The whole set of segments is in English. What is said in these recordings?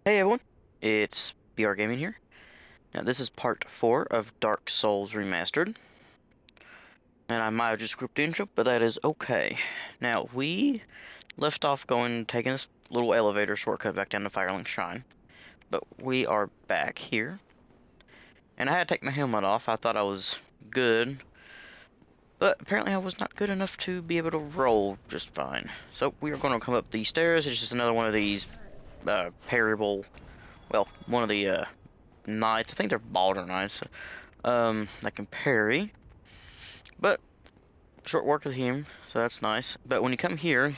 Hey everyone, it's BR Gaming here. Now this is part 4 of Dark Souls Remastered. And I might have just grouped the intro, but that is okay. Now we left off taking this little elevator shortcut back down to Firelink Shrine. But we are back here. And I had to take my helmet off. I thought I was good. But apparently I was not good enough to be able to roll just fine. So we are going to come up these stairs. It's just another one of these parable, well, one of the knights. I think they're Balder knights. That can parry. But short work with him, so that's nice. But when you come here,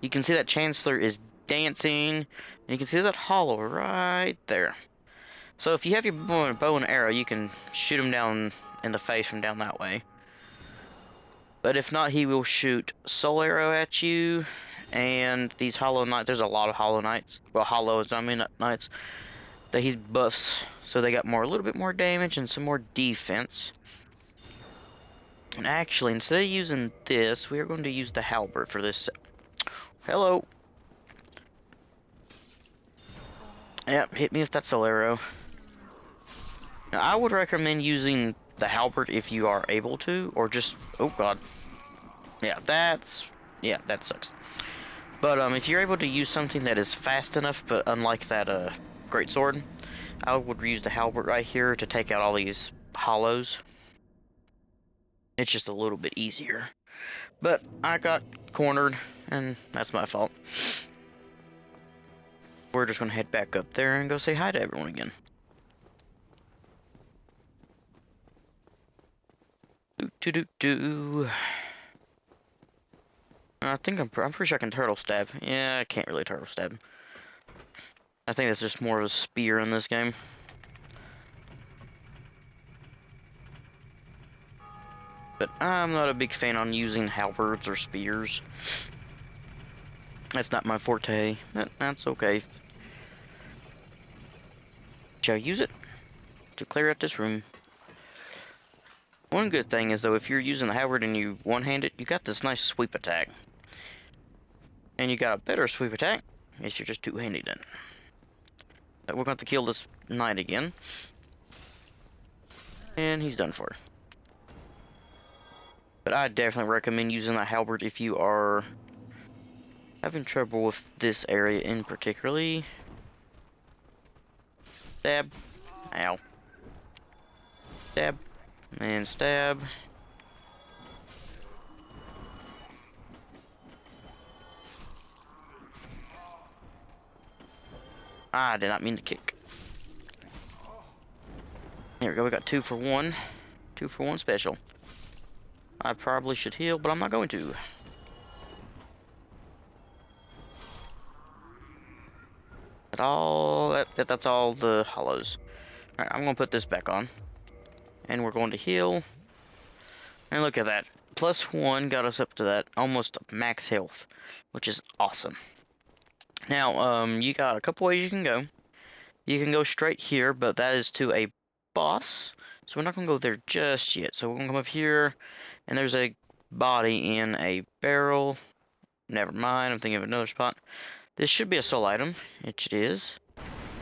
you can see that Chancellor is dancing, and you can see that hollow right there. So if you have your bow and arrow, you can shoot him down in the face from down that way. But if not, he will shoot soul arrow at you, and these hollow knights. There's a lot of hollow knights. Well, hollows, I mean knights. That he's buffs, so they got a little bit more damage and some more defense. And actually, instead of using this, we are going to use the halberd for this. Hello. Yep, hit me with that soul arrow. Now, I would recommend using the halberd if you are able to, or just, oh god. Yeah, that sucks. But if you're able to use something that is fast enough, but unlike that great sword, I would use the halberd right here to take out all these hollows. It's just a little bit easier. But I got cornered, and that's my fault. We're just gonna head back up there and go say hi to everyone again. Do. I think I'm pretty sure I can turtle stab. Yeah, I can't really turtle stab. I think it's just more of a spear in this game. But I'm not a big fan on using halberds or spears. That's not my forte. That's okay. Shall I use it to clear out this room? One good thing is though, if you're using the halberd and you one-hand it, you got this nice sweep attack. And you got a better sweep attack if you're just two-handed it. But we're going to kill this knight again. And he's done for. But I definitely recommend using the halberd if you are having trouble with this area in particularly. Stab. Ow. Stab. And stab. I did not mean to kick. There we go, we got 2 for 1. 2 for 1 special. I probably should heal, but I'm not going to. That's all the hollows. Alright, I'm gonna put this back on. And we're going to heal. And look at that. +1 got us up to that almost max health, which is awesome. Now, you got a couple ways you can go. You can go straight here, but that is to a boss. So we're not gonna go there just yet. So we're gonna come up here, and there's a body in a barrel. Never mind, I'm thinking of another spot. This should be a soul item, which it is.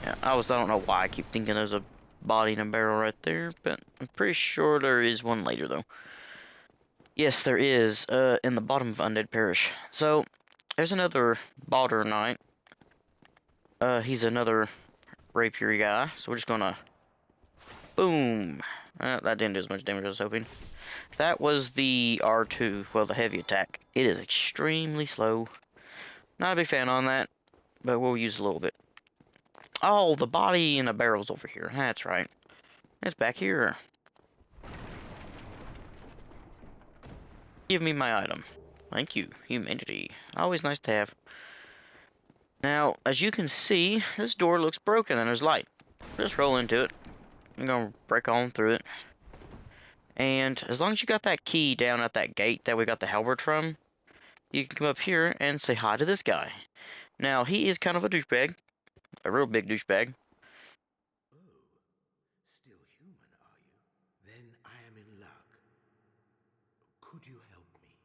Yeah, I don't know why I keep thinking there's a body in a barrel right there, but I'm pretty sure there is one later though. Yes, there is, in the bottom of Undead Parish. So, there's another Balder Knight. He's another rapier guy, so we're just gonna... Boom! That didn't do as much damage as I was hoping. That was the R2, well, the heavy attack. It is extremely slow. Not a big fan on that, but we'll use a little bit. Oh, the body in the barrel's over here. That's right. It's back here. Give me my item. Thank you, humanity. Always nice to have. Now, as you can see, this door looks broken and there's light. Just roll into it. I'm gonna break on through it. And as long as you got that key down at that gate that we got the halberd from, you can come up here and say hi to this guy. Now, he is kind of a douchebag. A real big douchebag. Oh, still human, are you? Then I am in luck. Could you help me?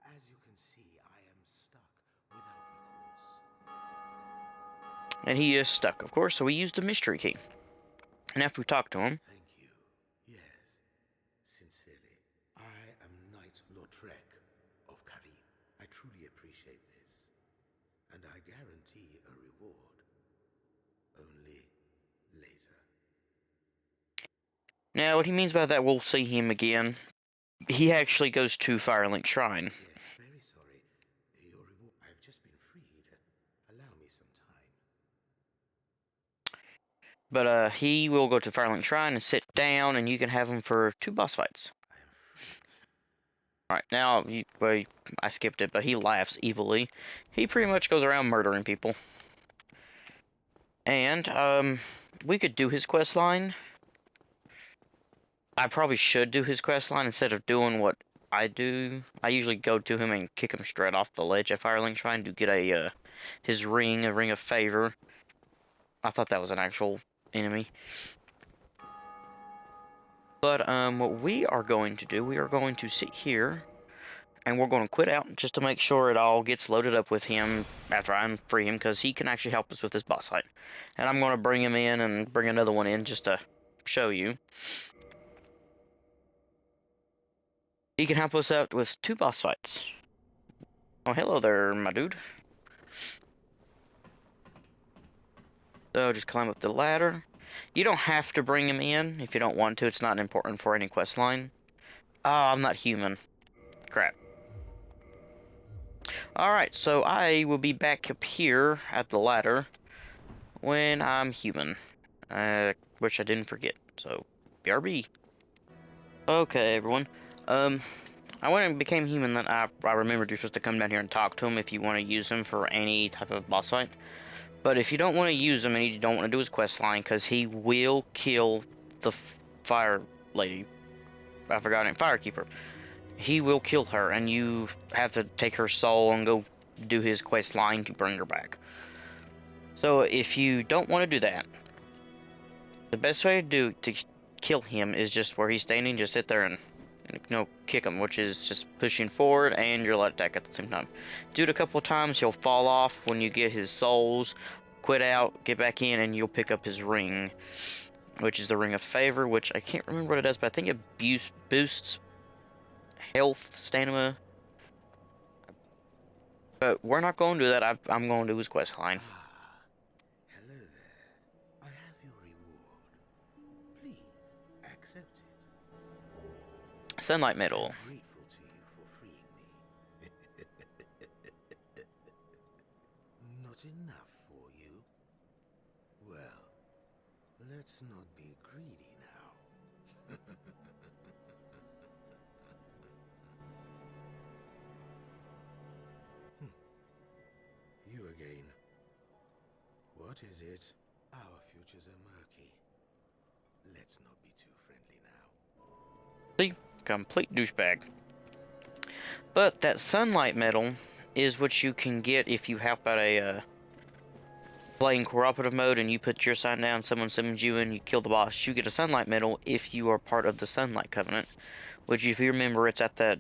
As you can see, I am stuck without recourse. And he is stuck, of course, so we used the mystery key. And after we talked to him, Thank you. Yes, sincerely. I am Knight Lautrec of Karim. I truly appreciate this, and I guarantee a reward. Only later. now what he means by that, we'll see him again. He actually goes to Firelink Shrine. Yes, very sorry. Your reward. I've just been freed. Allow me some time. But he will go to Firelink Shrine and sit down, and you can have him for 2 boss fights. I am free. Alright, now, well, I skipped it, but he laughs evilly. He pretty much goes around murdering people. And, we could do his quest line. I probably should do his quest line instead of doing what I do. I usually go to him and kick him straight off the ledge at Firelink Shrine to get his ring, a ring of favor. I thought that was an actual enemy. But, what we are going to do, we are going to sit here, and we're going to quit out just to make sure it all gets loaded up with him after I free him, because he can actually help us with this boss fight. And I'm going to bring him in and bring another one in just to show you. He can help us out with 2 boss fights. Oh, hello there, my dude. So, just climb up the ladder. You don't have to bring him in if you don't want to. It's not important for any quest line. Oh, I'm not human. Crap. Alright, so I will be back up here at the ladder when I'm human. Which I didn't forget. So, BRB. Okay, everyone. I went and became human. That I remembered you're supposed to come down here and talk to him if you want to use him for any type of boss fight. But if you don't want to use him and you don't want to do his quest line, because he will kill the fire lady. I forgot her name. Firekeeper. He will kill her, and you have to take her soul and go do his quest line to bring her back. So if you don't want to do that, the best way to kill him is just where he's standing, just sit there and kick him, which is just pushing forward and your light attack at the same time. Do it a couple of times, he'll fall off when you get his souls, quit out, get back in, and you'll pick up his ring, which is the Ring of Favor, which I can't remember what it does, but I think it boosts health, stamina. But we're not going to do that. I'm going to do his quest line. Ah, hello there. I have your reward. Please accept it. Sunlight Medal. I'm grateful to you for freeing me. Not enough for you? Well, let's not be greedy now. You again. What is it? Our futures are murky. Let's not be too friendly now. See? Complete douchebag. But that Sunlight Medal is what you can get if you help out a playing cooperative mode and you put your sign down, someone summons you and you kill the boss. You get a Sunlight Medal if you are part of the Sunlight Covenant, which if you remember, it's at the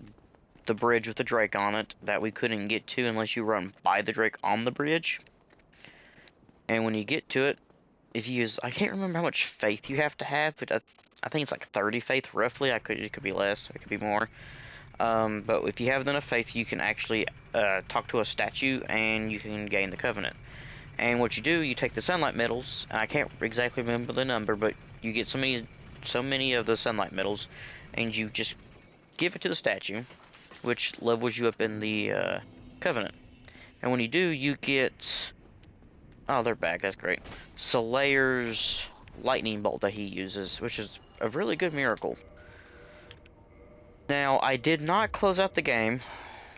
bridge with the Drake on it that we couldn't get to unless you run by the Drake on the bridge. And when you get to it, if you use, I can't remember how much faith you have to have, but I think it's like 30 faith roughly. It could be less, it could be more. But if you have enough faith, you can actually talk to a statue and you can gain the Covenant. And what you do, you take the Sunlight Medals, and I can't exactly remember the number, but you get so many of the Sunlight Medals, and you just give it to the statue, which levels you up in the Covenant. And when you do, you get... Oh, they're back, that's great. Soleil's lightning bolt that he uses, which is a really good miracle. Now, I did not close out the game,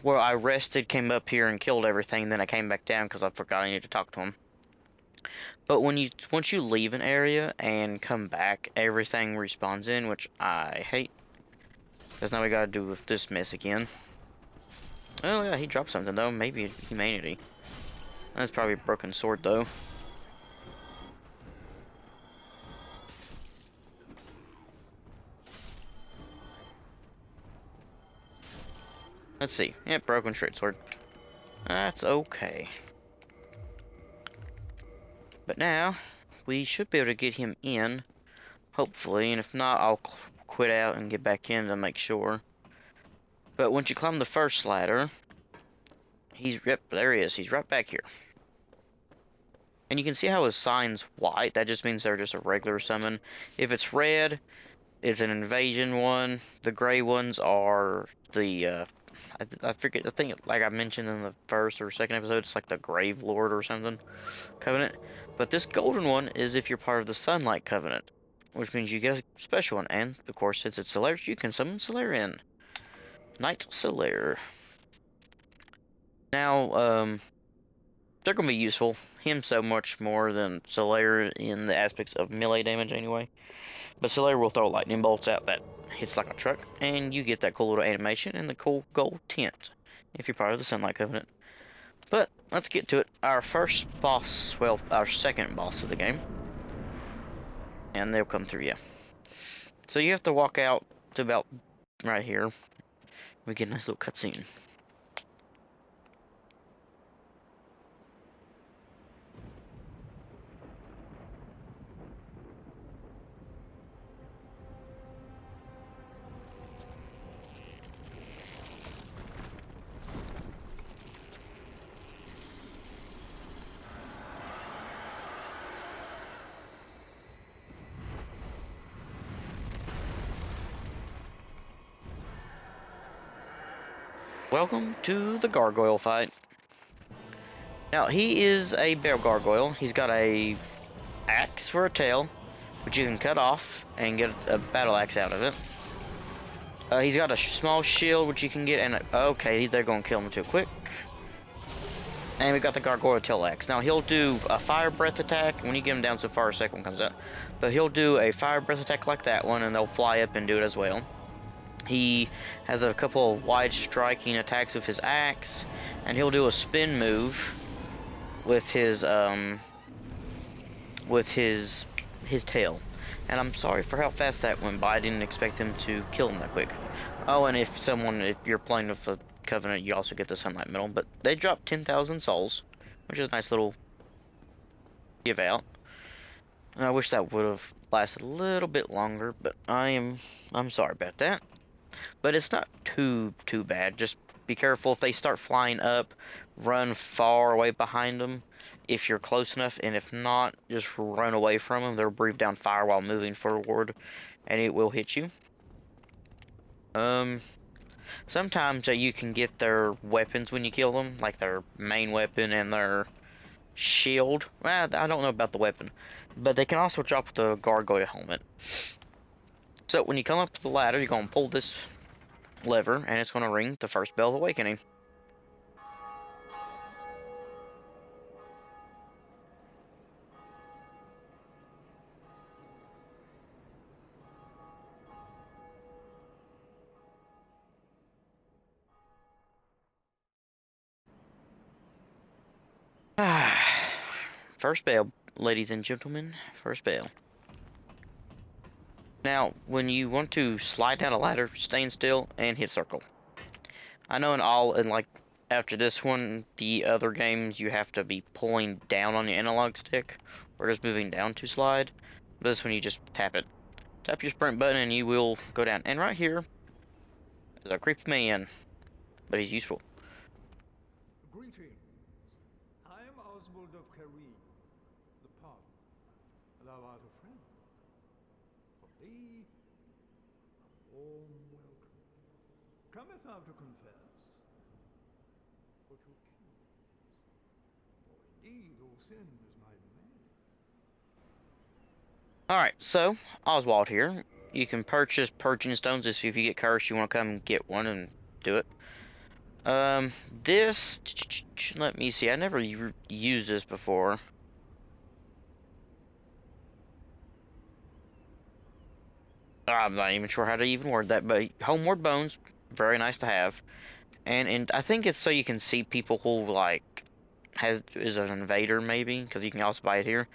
where I rested, came up here and killed everything, then I came back down because I forgot I needed to talk to him. But once you leave an area and come back, everything respawns in, which I hate. Because now we gotta do with this mess again. Oh yeah, he dropped something though, maybe humanity. That's probably a broken sword though. Let's see. Yeah, broken straight sword. That's okay. But now, we should be able to get him in, hopefully, and if not, I'll quit out and get back in to make sure. But once you climb the first ladder, yep, there he is. He's right back here. And you can see how his sign's white. That just means they're just a regular summon. If it's red, it's an invasion one. The gray ones are the, I forget, I think, like I mentioned in the first or second episode, it's like the Grave Lord or something covenant. But this golden one is if you're part of the Sunlight Covenant, which means you get a special one. And, of course, since it's Solaris, you can summon Solarian. Knight Solaire. Now, they're going to be useful. Him so much more than Solaire in the aspects of melee damage anyway. But Solaire will throw lightning bolts out that hits like a truck, and you get that cool little animation and the cool gold tint if you're part of the Sunlight Covenant. But let's get to it. Our first boss, well, our second boss of the game. And they'll come through you. So you have to walk out to about right here. We get a nice little cutscene. Welcome to the gargoyle fight. Now, he is a bear gargoyle. He's got a axe for a tail, which you can cut off and get a battle axe out of it. He's got a small shield, which you can get, and okay, they're gonna kill him too quick. And we got the gargoyle tail axe. Now, he'll do a fire breath attack. When you get him down so far, a second one comes out. But he'll do a fire breath attack like that one, and they'll fly up and do it as well. He has a couple of wide striking attacks with his axe, and he'll do a spin move with his tail. And I'm sorry for how fast that went by. I didn't expect him to kill him that quick. Oh, and if you're playing with the Covenant, you also get the Sunlight Medal. But they dropped 10,000 souls, which is a nice little give out. And I wish that would have lasted a little bit longer, but I'm sorry about that. But it's not too bad. Just be careful if they start flying up, run far away behind them if you're close enough, and if not, just run away from them. They'll breathe down fire while moving forward, and it will hit you. Sometimes you can get their weapons when you kill them, like their main weapon and their shield. Well, I don't know about the weapon, but they can also drop the gargoyle helmet. So when you come up the ladder, you're going to pull this lever, and it's going to ring the first bell of awakening. First bell, ladies and gentlemen, first bell. Now, when you want to slide down a ladder, stand still and hit circle. I know like after this one, the other games you have to be pulling down on your analog stick or just moving down to slide. But this one you just tap it. Tap your sprint button and you will go down. And right here is a creepy man, but he's useful. Greetings. I am Oswald of Karim, the pub. Thou art a friend. For thee, a warm welcome. Cometh thou to confess, or to accuse? For indeed, all sin is my domain. Alright, so, Oswald here. You can purchase purging stones if you get cursed, you want to come and get one and do it. This, let me see, I never used this before. I'm not even sure how to even word that, but Homeward Bones, very nice to have. And I think it's so you can see people who, like, is an invader, maybe, because you can also buy it here.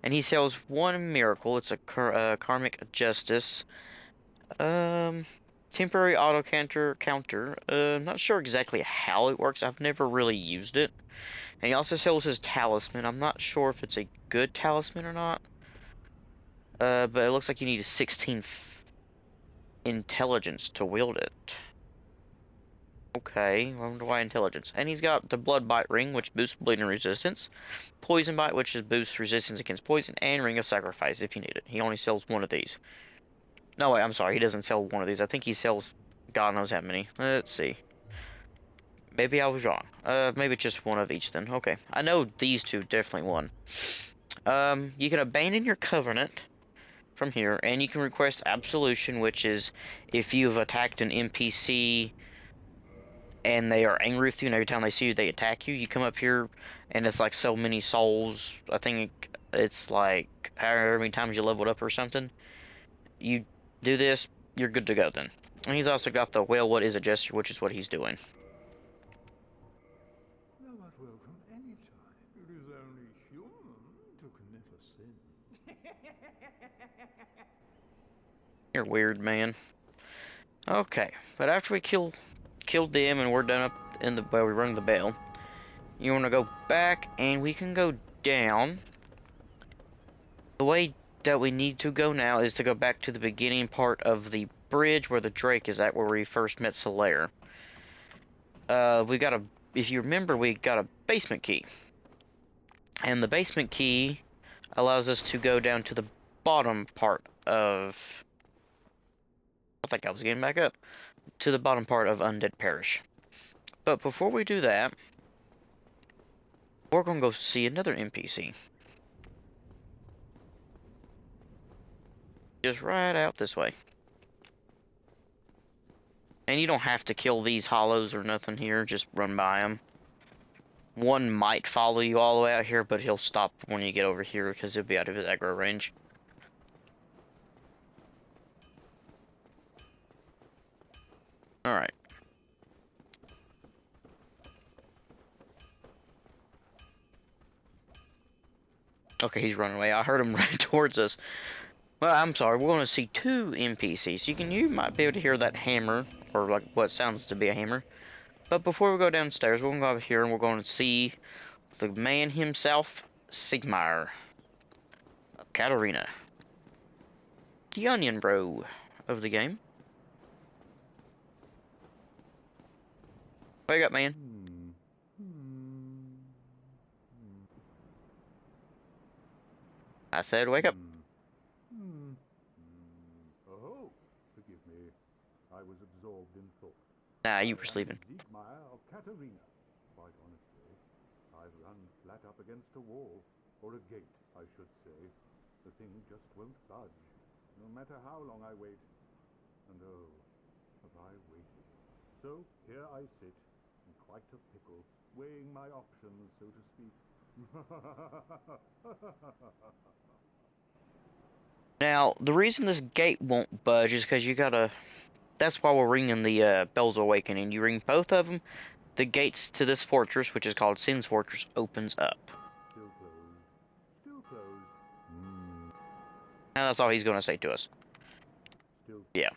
And he sells one miracle, it's a karmic justice. temporary auto counter. Not sure exactly how it works. I've never really used it. And he also sells his talisman. I'm not sure if it's a good talisman or not. But it looks like you need a 16 intelligence to wield it. Okay, I wonder why intelligence. And he's got the blood bite ring, which boosts bleeding resistance. Poison bite, which is boosts resistance against poison. And ring of sacrifice if you need it. He only sells one of these. No, wait, I'm sorry. He doesn't sell one of these. I think he sells God knows how many. Let's see. Maybe I was wrong. Maybe just one of each then. Okay. I know these two, definitely one. You can abandon your covenant from here, and you can request absolution, which is if you've attacked an NPC and they are angry with you, and every time they see you, they attack you. You come up here, and it's like so many souls. I think it's like however many times you leveled up or something. You do this, you're good to go then. And he's also got the, well, what is a gesture, which is what he's doing. Thou art welcome any time. It is only human to commit a sin. You're weird, man. Okay, but after we killed them and we're done up in the, well, we rung the bell. You want to go back, and we can go down. The way that we need to go now is to go back to the beginning part of the bridge where the Drake is at, where we first met Solaire. We got a, if you remember, we got a basement key. And the basement key allows us to go down to the bottom part of, I think I was getting back up, to the bottom part of Undead Parish. But before we do that, we're gonna go see another NPC. Just right out this way. And you don't have to kill these hollows or nothing here, just run by them. One might follow you all the way out here, but he'll stop when you get over here because he'll be out of his aggro range. Alright. Okay, he's running away. I heard him run towards us. Well, I'm sorry, we're going to see two NPCs. You might be able to hear that hammer, or like what sounds to be a hammer. But before we go downstairs, we're going to go over here and we're going to see the man himself, Sigmar of Katarina. The onion bro of the game. Wake up, man. I said wake up. Oh, forgive me. I was absorbed in thought. Nah, you were sleeping. Sigmar of Katarina. Quite honestly, I've run flat up against a wall, or a gate, I should say. The thing just won't budge, no matter how long I wait. And oh, have I waited. So here I sit, in quite a pickle, weighing my options, so to speak. Now, the reason this gate won't budge is because you gotta... That's why we're ringing the Bells of Awakening. You ring both of them, the gates to this fortress, which is called Sin's Fortress, opens up. Still closed. Still closed. And that's all he's gonna say to us. Still. Yeah.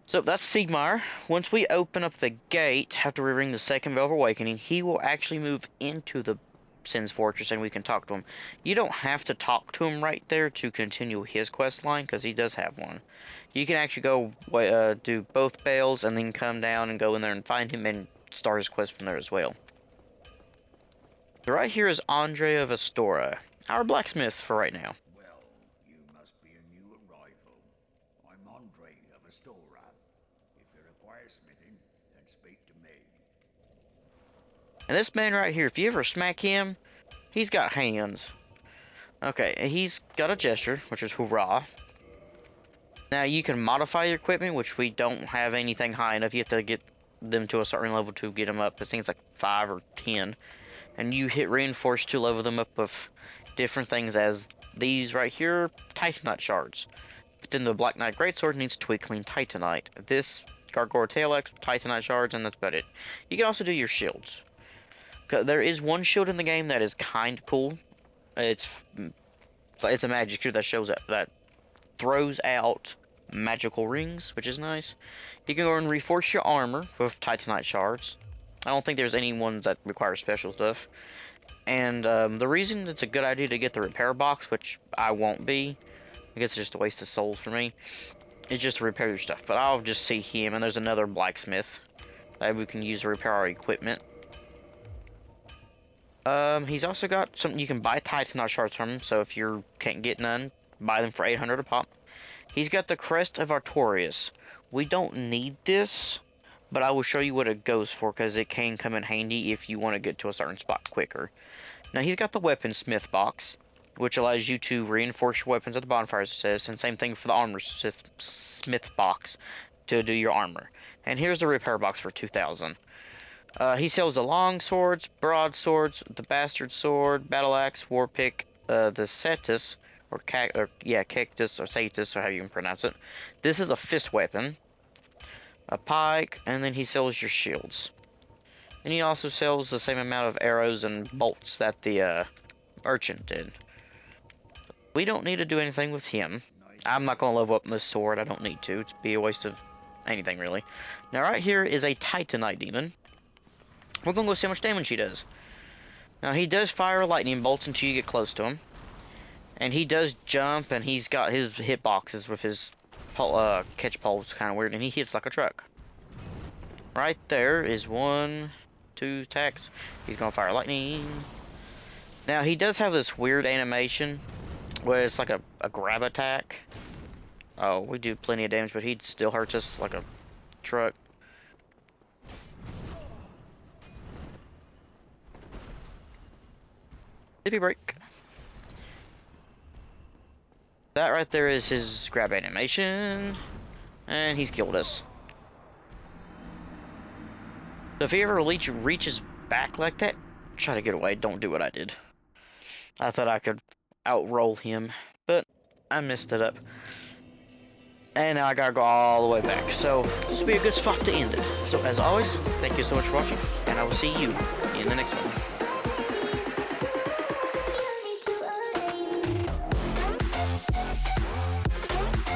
So that's Sigmar. Once we open up the gate, after we ring the second Bell of Awakening, he will actually move into the Sin's Fortress and we can talk to him. You don't have to talk to him right there to continue his quest line, because he does have one. You can actually go do both Bells and then come down and go in there and find him and start his quest from there as well. So right here is Andre of Astora, our blacksmith for right now. Well, you must be a new arrival. I'm Andre of Astora. If you require smithing, then speak to me. And this man right here, if you ever smack him, he's got hands. Okay, he's got a gesture, which is hurrah. Now you can modify your equipment, which we don't have anything high enough. You have to get them to a certain level to get them up. I think it's like 5 or 10. And you hit reinforce to level them up with different things, as these right here, Titanite shards. But then the Black Knight Greatsword needs Twinkling Titanite. This Gargoyle Tail Axe, Titanite shards, and that's about it. You can also do your shields. There is one shield in the game that is kind of cool. It's a magic shield that shows up, that throws out magical rings, which is nice. You can go and reforce your armor with Titanite shards. I don't think there's any ones that require special stuff. And the reason it's a good idea to get the repair box, which I won't be, I guess it's just a waste of souls for me, is just to repair your stuff. But I'll just see him, and there's another blacksmith that we can use to repair our equipment. He's also got something you can buy Titanite shards from him, so if you can't get none, buy them for 800 a pop. He's got the Crest of Artorias. We don't need this, but I will show you what it goes for, because it can come in handy if you want to get to a certain spot quicker. Now, he's got the Weaponsmith box, which allows you to reinforce your weapons at the bonfire, as it says, and same thing for the Armor Smith box to do your armor. And here's the repair box for 2,000. He sells the long swords, broadswords, the bastard sword, battle axe, war pick, the Cetus, cactus or satus, or how you can pronounce it. This is a fist weapon, a pike, and then he sells your shields. And he also sells the same amount of arrows and bolts that the urchin did. We don't need to do anything with him. I'm not going to level up this sword. I don't need to. It's be a waste of anything, really. Now, right here is a Titanite demon. We're going to go see how much damage he does. Now, he does fire lightning bolts until you get close to him. And he does jump, and he's got his hitboxes with his catch poles, kind of weird, and he hits like a truck. Right there is 1, 2 attacks. He's going to fire lightning. Now, he does have this weird animation where it's like a grab attack. Oh, we do plenty of damage, but he still hurts us like a truck. Zippy break. That right there is his grab animation, and he's killed us. So if he ever reaches back like that, try to get away. Don't do what I did. I thought I could outroll him, but I messed it up. And now I gotta go all the way back. So this will be a good spot to end it. So as always, thank you so much for watching, and I will see you in the next one.